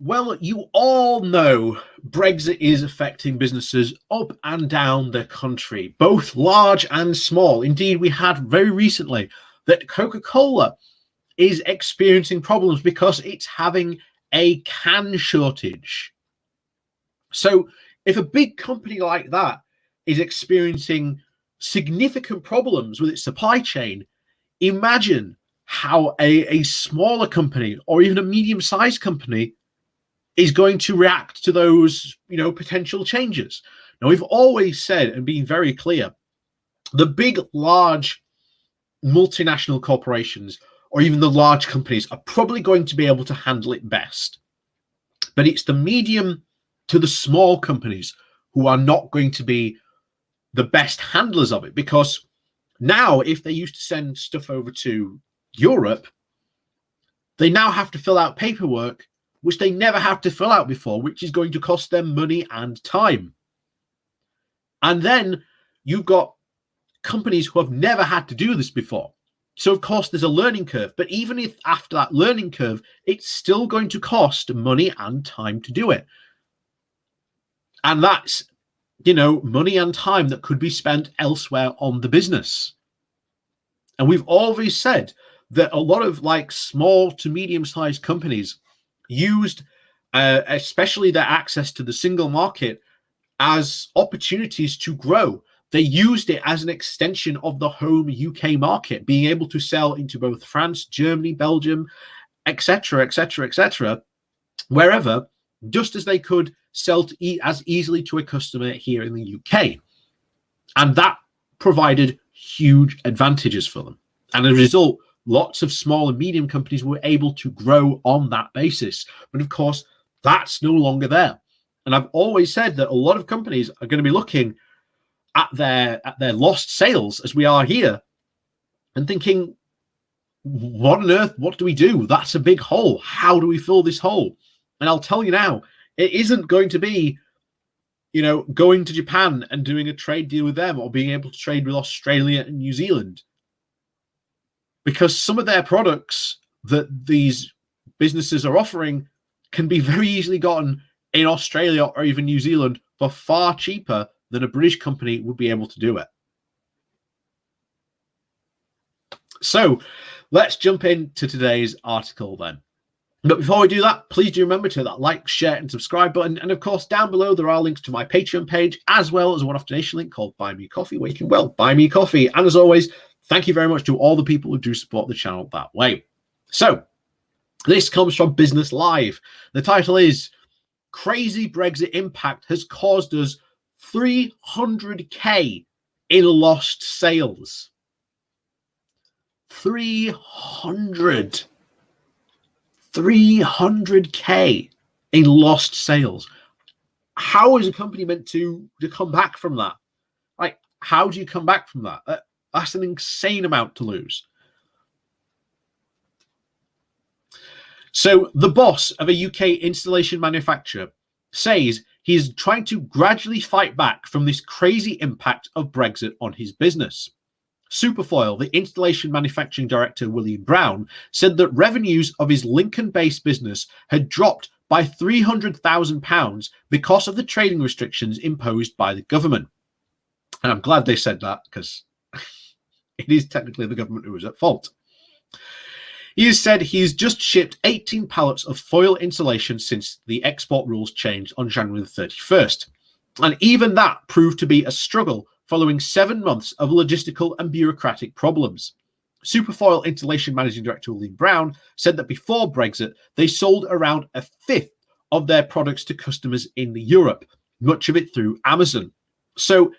Well, you all know Brexit is affecting businesses up and down the country, both large and small. Indeed, we had very recently that Coca-Cola is experiencing problems because it's having a can shortage. So, if a big company like that is experiencing significant problems with its supply chain, imagine how a smaller company or even a medium-sized company is going to react to those, potential changes. Now, we've always said and been very clear, the big, large multinational corporations or even the large companies are probably going to be able to handle it best. But it's the medium to the small companies who are not going to be the best handlers of it, because now if they used to send stuff over to Europe, they now have to fill out paperwork which they never had to fill out before, which is going to cost them money and time. And then you've got companies who have never had to do this before. So, of course, there's a learning curve. But even if after that learning curve, it's still going to cost money and time to do it. And that's, money and time that could be spent elsewhere on the business. And we've always said that a lot of small to medium-sized companies used especially their access to the single market as opportunities to grow. They used it as an extension of the home UK market, being able to sell into both France, Germany, Belgium, etc., etc., etc., wherever, just as they could sell as easily to a customer here in the UK. And that provided huge advantages for them. And as a result, lots of small and medium companies were able to grow on that basis. But of course, that's no longer there. And I've always said that a lot of companies are going to be looking at their lost sales, as we are here, and thinking, what on earth, what do we do? That's a big hole. How do we fill this hole? And I'll tell you now, it isn't going to be, going to Japan and doing a trade deal with them or being able to trade with Australia and New Zealand. Because some of their products that these businesses are offering can be very easily gotten in Australia or even New Zealand for far cheaper than a British company would be able to do it. So let's jump into today's article then. But before we do that, please do remember to hit that like, share, and subscribe button. And of course, down below, there are links to my Patreon page, as well as a one-off donation link called Buy Me Coffee, where you can, buy me coffee. And as always, thank you very much to all the people who do support the channel that way. So this comes from Business Live. The title is Crazy Brexit Impact Has Caused Us 300k in lost sales. 300k in lost sales. How is a company meant to come back from that? How do you come back from that? That's an insane amount to lose. So the boss of a UK installation manufacturer says he is trying to gradually fight back from this crazy impact of Brexit on his business. Superfoil, the installation manufacturing director, William Brown, said that revenues of his Lincoln-based business had dropped by £300,000 because of the trading restrictions imposed by the government. And I'm glad they said that, because it is technically the government who is at fault. He has said he's just shipped 18 pallets of foil insulation since the export rules changed on January the 31st. And even that proved to be a struggle following 7 months of logistical and bureaucratic problems. Superfoil Installation Managing Director William Brown said that before Brexit, they sold around a fifth of their products to customers in Europe, much of it through Amazon. So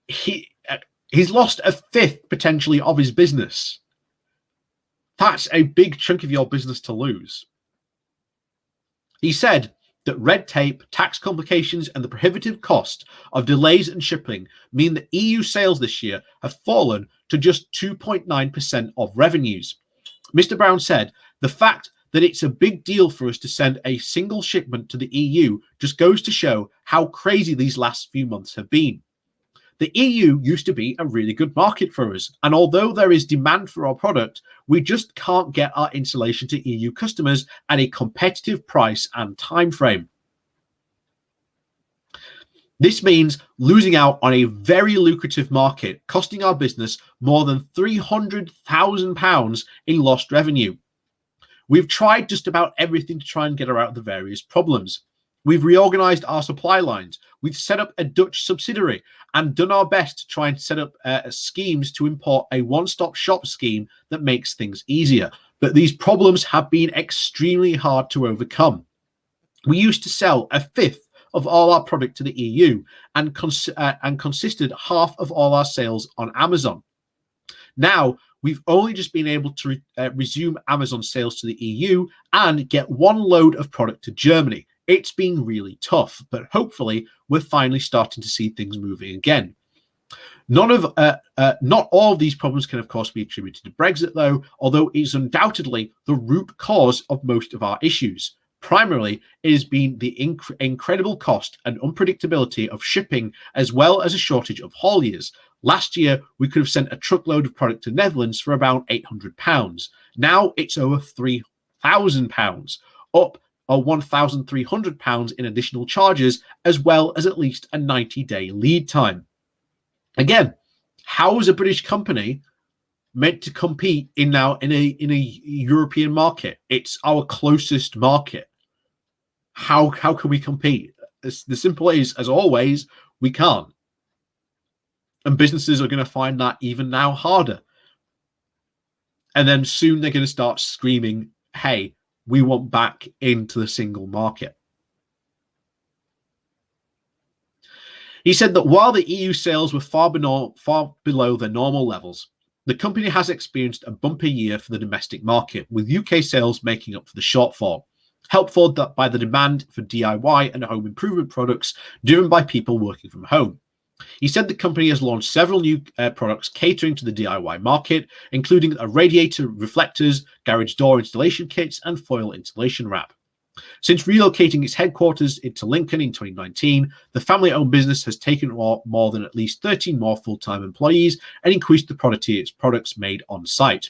he's lost a fifth, potentially, of his business. That's a big chunk of your business to lose. He said that red tape, tax complications, and the prohibitive cost of delays and shipping mean that EU sales this year have fallen to just 2.9% of revenues. Mr. Brown said, the fact that it's a big deal for us to send a single shipment to the EU just goes to show how crazy these last few months have been. The EU used to be a really good market for us, and although there is demand for our product, we just can't get our installation to EU customers at a competitive price and time frame. This means losing out on a very lucrative market, costing our business more than £300,000 in lost revenue. We've tried just about everything to try and get around the various problems. We've reorganized our supply lines. We've set up a Dutch subsidiary and done our best to try and set up schemes to import a one-stop shop scheme that makes things easier. But these problems have been extremely hard to overcome. We used to sell a fifth of all our product to the EU and consisted half of all our sales on Amazon. Now, we've only just been able to resume Amazon sales to the EU and get one load of product to Germany. It's been really tough, but hopefully we're finally starting to see things moving again. Not all of these problems can, of course, be attributed to Brexit, though, although it's undoubtedly the root cause of most of our issues. Primarily, it has been the incredible cost and unpredictability of shipping, as well as a shortage of hauliers. Last year, we could have sent a truckload of product to Netherlands for about £800. Now it's over £3,000, up £1,300 in additional charges, as well as at least a 90-day lead time. Again, how is a British company meant to compete in a European market? It's our closest market. How can we compete? The simple is, as always, we can't. And businesses are going to find that even now harder. And then soon they're going to start screaming, hey, we want back into the single market. He said that while the EU sales were far below their normal levels, the company has experienced a bumpy year for the domestic market, with UK sales making up for the shortfall, helped by the demand for DIY and home improvement products driven by people working from home. He said the company has launched several new products catering to the DIY market, including radiator reflectors, garage door installation kits, and foil insulation wrap. Since relocating its headquarters into Lincoln in 2019, the family-owned business has taken more than at least 13 more full-time employees and increased the quality of its products made on site.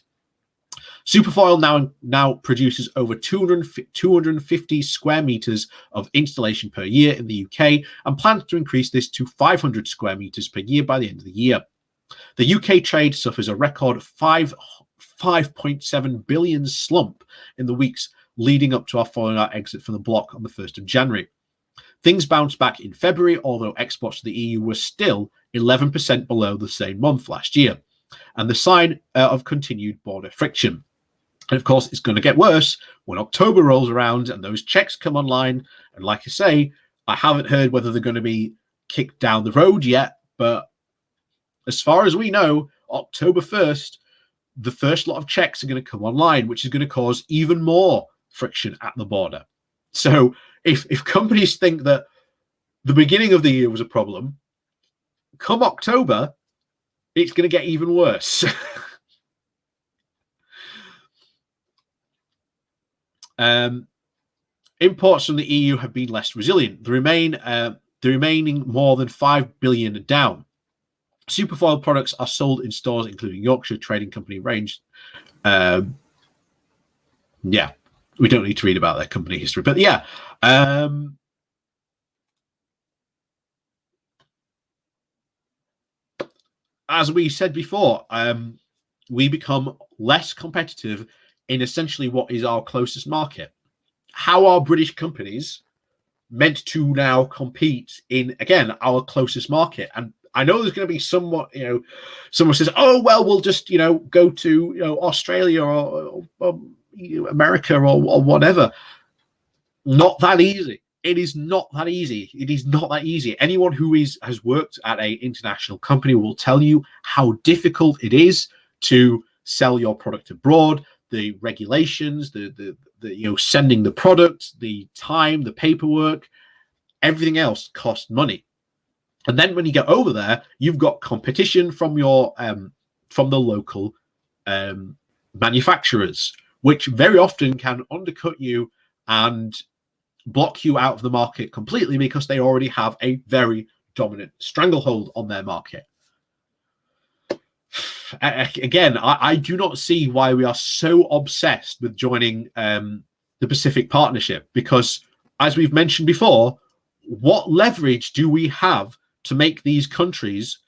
Superfoil now produces over 250 square meters of installation per year in the UK and plans to increase this to 500 square meters per year by the end of the year. The UK trade suffers a record 5.7 billion slump in the weeks leading up to our following our exit from the bloc on the 1st of January. Things bounced back in February, although exports to the EU were still 11% below the same month last year, and the sign of continued border friction. And of course, it's going to get worse when October rolls around and those checks come online. And like I say, I haven't heard whether they're going to be kicked down the road yet, but as far as we know, October 1st, the first lot of checks are going to come online, which is going to cause even more friction at the border. So if companies think that the beginning of the year was a problem, come October, it's going to get even worse. Imports from the EU have been less resilient. The remaining more than 5 billion down. Superfoil products are sold in stores including Yorkshire Trading Company range. Yeah, we don't need to read about their company history, but yeah. As we said before, we become less competitive in essentially what is our closest market. How are British companies meant to now compete in, again, our closest market? And I know there's going to be somewhat, someone says, oh, well, we'll just, go to, Australia or America or whatever. Not that easy. It is not that easy. It is not that easy. Anyone who has worked at an international company will tell you how difficult it is to sell your product abroad. The regulations, the sending the product, the time, the paperwork, everything else costs money. And then when you get over there, you've got competition from your from the local manufacturers, which very often can undercut you and block you out of the market completely because they already have a very dominant stranglehold on their market. Again, I do not see why we are so obsessed with joining the Pacific Partnership, because, as we've mentioned before, what leverage do we have to make these countries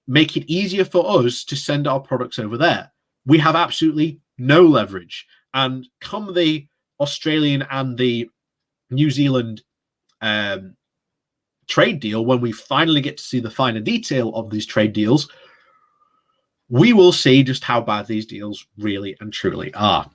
make it easier for us to send our products over there? We have absolutely no leverage. And come the Australian and the New Zealand trade deal, when we finally get to see the finer detail of these trade deals, we will see just how bad these deals really and truly are.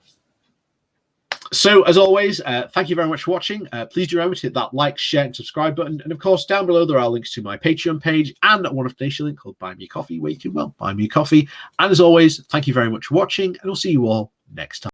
So, as always, thank you very much for watching. Please do remember to hit that like, share, and subscribe button. And, of course, down below there are links to my Patreon page and one affiliation link called Buy Me Coffee, where you can, well, buy me coffee. And, as always, thank you very much for watching, and I'll see you all next time.